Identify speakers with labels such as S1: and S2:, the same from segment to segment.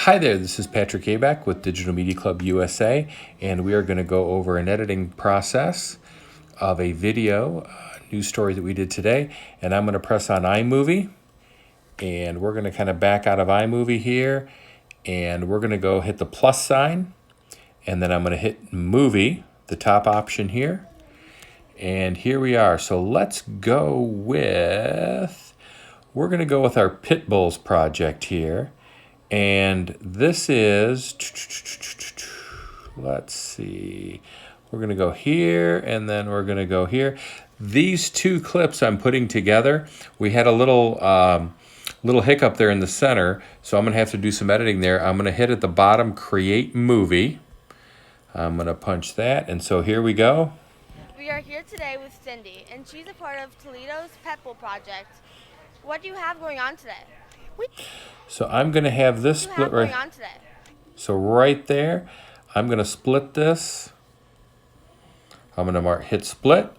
S1: Hi there, this is Patrick Aback with Digital Media Club USA, and we are going to go over an editing process of a video news story that we did today. And I'm going to press on iMovie, and we're going to kind of back out of iMovie here, and we're going to go hit the plus sign, and then I'm going to hit Movie, the top option here. And here we are. So let's go with, we're going to go with our Pit Bulls project here. And this is, let's see, we're going to go here, and then we're going to go here. These two clips I'm putting together, we had a little hiccup there in the center, so I'm going to have to do some editing there. I'm going to hit at the bottom, Create Movie. I'm going to punch that, and so here we go.
S2: We are here today with Cindy, and she's a part of Toledo's Pet Bowl project. What do you have going on today?
S1: So I'm going to have this split right. So right there, I'm going to split this. I'm going to hit split.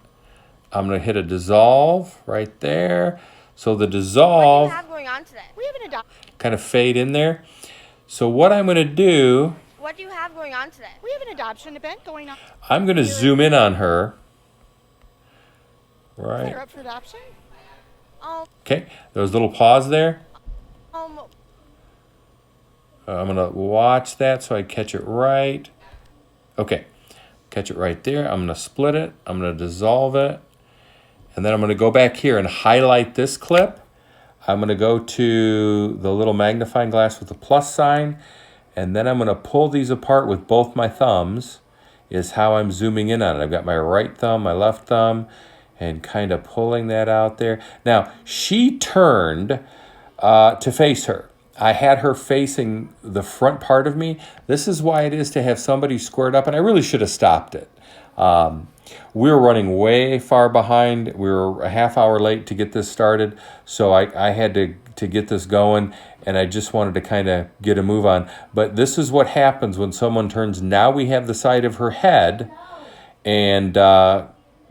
S1: I'm going to hit a dissolve right there. So the dissolve kind of fade in there. So what I'm going to do.
S2: What do you have going on today?
S3: We have an adoption event going on.
S1: I'm going to zoom in on her. Right.
S3: Up for adoption?
S1: Okay, there was a little pause there. I'm going to watch that so I catch it right. Okay, catch it right there. I'm going to split it. I'm going to dissolve it. And then I'm going to go back here and highlight this clip. I'm going to go to the little magnifying glass with the plus sign. And then I'm going to pull these apart with both my thumbs is how I'm zooming in on it. I've got my right thumb, my left thumb, and kind of pulling that out there. Now, she turned to face her. I had her facing the front part of me. This is why it is to have somebody squared up, and I really should have stopped it. We were running way far behind. We were a half hour late to get this started, so I had to get this going, and I just wanted to kind of get a move on. But this is what happens when someone turns. Now we have the side of her head, and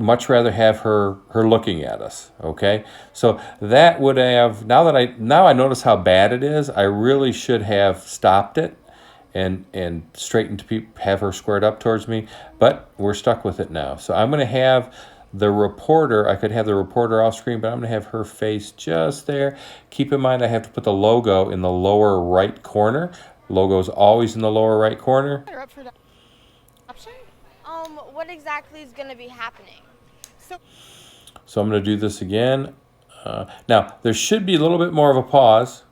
S1: much rather have her looking at us. Okay, so that would have, now I notice how bad it is. I really should have stopped it and straightened to have her squared up towards me, but we're stuck with it now. So I'm going to have the reporter. I could have the reporter off screen, but I'm going to have her face just there. Keep in mind I have to put the logo in the lower right corner. Logo is always in the lower right corner.
S2: What exactly is going to be happening?
S1: So I'm going to do this again. Now, there should be a little bit more of a pause.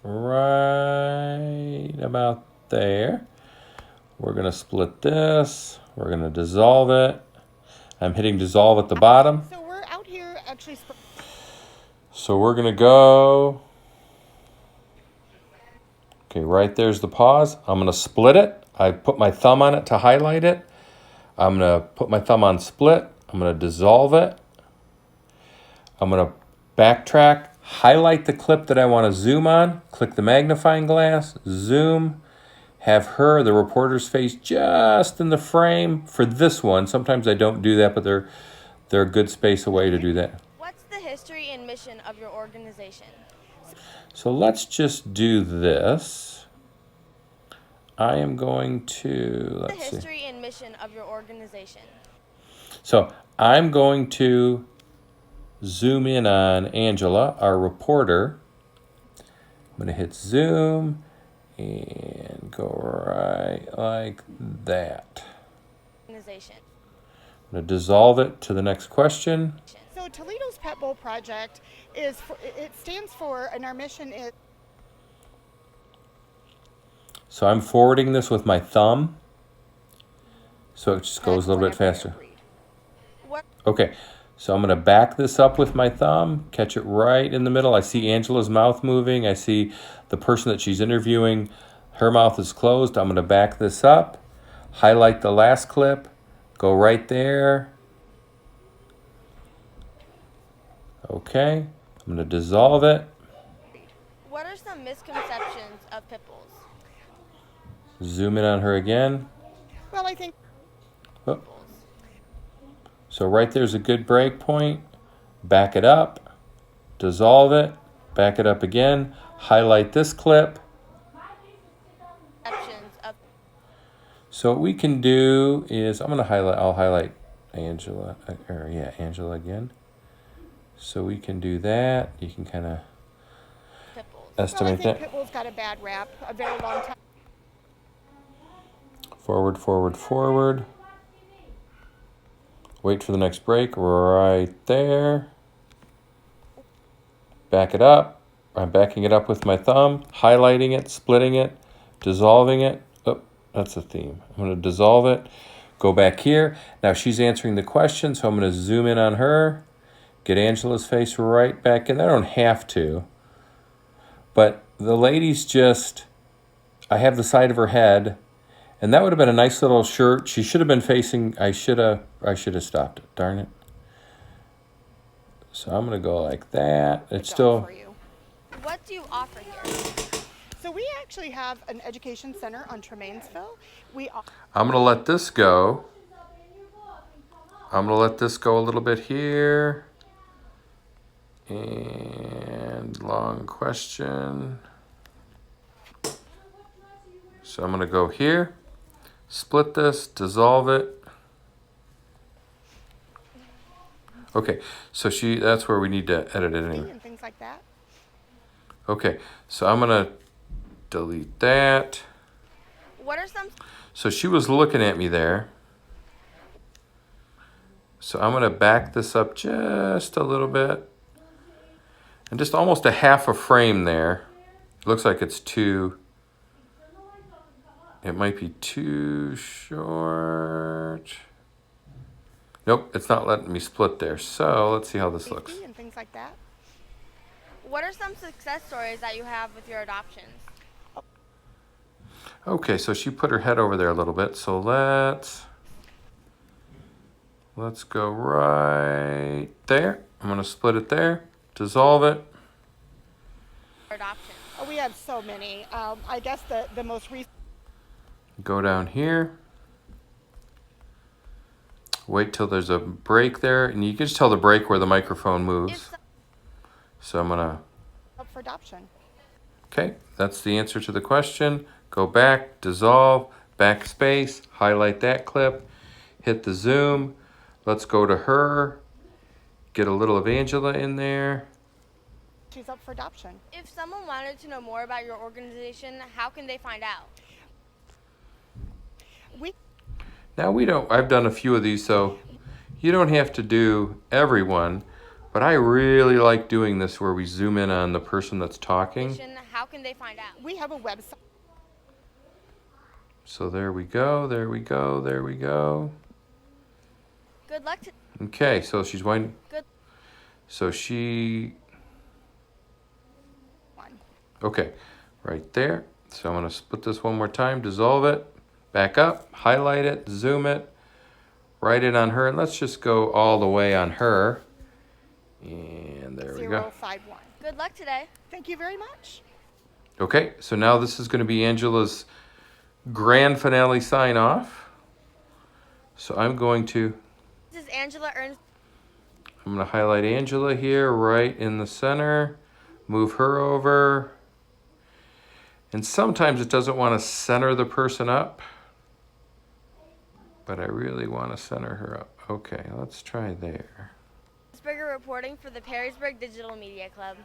S1: Right about there. We're going to split this. We're going to dissolve it. I'm hitting dissolve at the bottom.
S3: So we're out here actually.
S1: So we're going to go. Okay, right there's the pause. I'm going to split it. I put my thumb on it to highlight it. I'm going to put my thumb on split. I'm going to dissolve it. I'm going to backtrack, highlight the clip that I want to zoom on, click the magnifying glass, zoom, have her, the reporter's face, just in the frame for this one. Sometimes I don't do that, but they're a good space away to do that.
S2: What's the history and mission of your organization?
S1: So let's just do this. I am going to, let's see.
S2: The history and mission of your organization.
S1: So I'm going to zoom in on Angela, our reporter. I'm going to hit zoom and go right like that. I'm going to dissolve it to the next question.
S3: So Toledo's Pet Bowl project it stands for, and our mission is.
S1: So I'm forwarding this with my thumb, so it just goes a little bit faster. Okay, so I'm going to back this up with my thumb, catch it right in the middle. I see Angela's mouth moving. I see the person that she's interviewing, her mouth is closed. I'm going to back this up, highlight the last clip, go right there. Okay, I'm going to dissolve it.
S2: What are some misconceptions of pit bulls?
S1: Zoom in on her again.
S3: Well, I think.
S1: Oh. So right there's a good break point. Back it up, dissolve it, back it up again, highlight this clip, So what we can do is I'll highlight Angela, Angela again. So we can do that. You can kind of
S2: Pitbulls.
S3: Well, I
S1: estimate
S3: think
S1: that.
S3: Pitbull's got a bad rap, a very long time.
S1: Forward, forward, forward. Wait for the next break right there. Back it up. I'm backing it up with my thumb, highlighting it, splitting it, dissolving it. Oh, that's a theme. I'm going to dissolve it. Go back here. Now she's answering the question, so I'm going to zoom in on her. Get Angela's face right back in. I don't have to. But the lady's just, I have the side of her head. And that would have been a nice little shirt. She should have been facing, I should have stopped it. Darn it. So I'm going to go like that. It's
S3: Job
S1: still,
S3: for you.
S2: What do you offer here?
S3: So we actually have an education center on Tremainsville.
S1: I'm going to let this go. I'm going to let this go a little bit here. And long question. So I'm going to go here. Split this, dissolve it. Okay, so that's where we need to edit it anyway.
S3: and things like that.
S1: Okay, so I'm gonna delete that.
S2: What are some
S1: So she was looking at me there. So I'm gonna back this up just a little bit. And just almost a half a frame there. Looks like it's too, it might be too short. Nope, it's not letting me split there. So let's see how this looks.
S3: Safety and things like that.
S2: What are some success stories that you have with your adoptions?
S1: Okay, so she put her head over there a little bit. So let's go right there. I'm gonna split it there, dissolve it.
S2: Adoptions.
S3: Oh, we have so many. I guess the most recent.
S1: Go down here. Wait till there's a break there, and you can just tell the break where the microphone moves.
S2: If
S1: So I'm gonna,
S3: Up for adoption.
S1: okay, that's the answer to the question. Go back, dissolve, backspace, highlight that clip, hit the zoom. Let's go to her, get a little of Angela in there.
S3: She's up for adoption.
S2: If someone wanted to know more about your organization, how can they find out?
S1: Now I've done a few of these, so you don't have to do every one, but I really like doing this where we zoom in on the person that's talking.
S2: How can they find out?
S3: We have a website.
S1: So there we go, there we go, there we go.
S2: Good luck to
S1: Okay, so she's winding.
S2: Good.
S1: So she,
S3: One.
S1: okay, right there. So I'm gonna split this one more time, dissolve it, back up, highlight it, zoom it, write it on her, and let's just go all the way on her. And there we go.
S3: 051.
S2: Good luck today.
S3: Thank you very much.
S1: Okay, so now this is gonna be Angela's grand finale sign off. So I'm going to,
S2: This is Angela Ernst.
S1: I'm gonna highlight Angela here right in the center, move her over. And sometimes it doesn't want to center the person up, but I really want to center her up. Okay, let's try there.
S2: Perrysburg reporting for the Perrysburg Digital Media Club.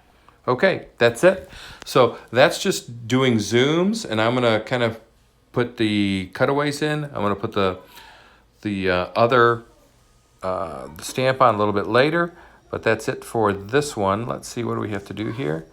S1: Okay, that's it. So that's just doing zooms, and I'm gonna kind of put the cutaways in. I'm gonna put the stamp on a little bit later, but that's it for this one. Let's see, what do we have to do here?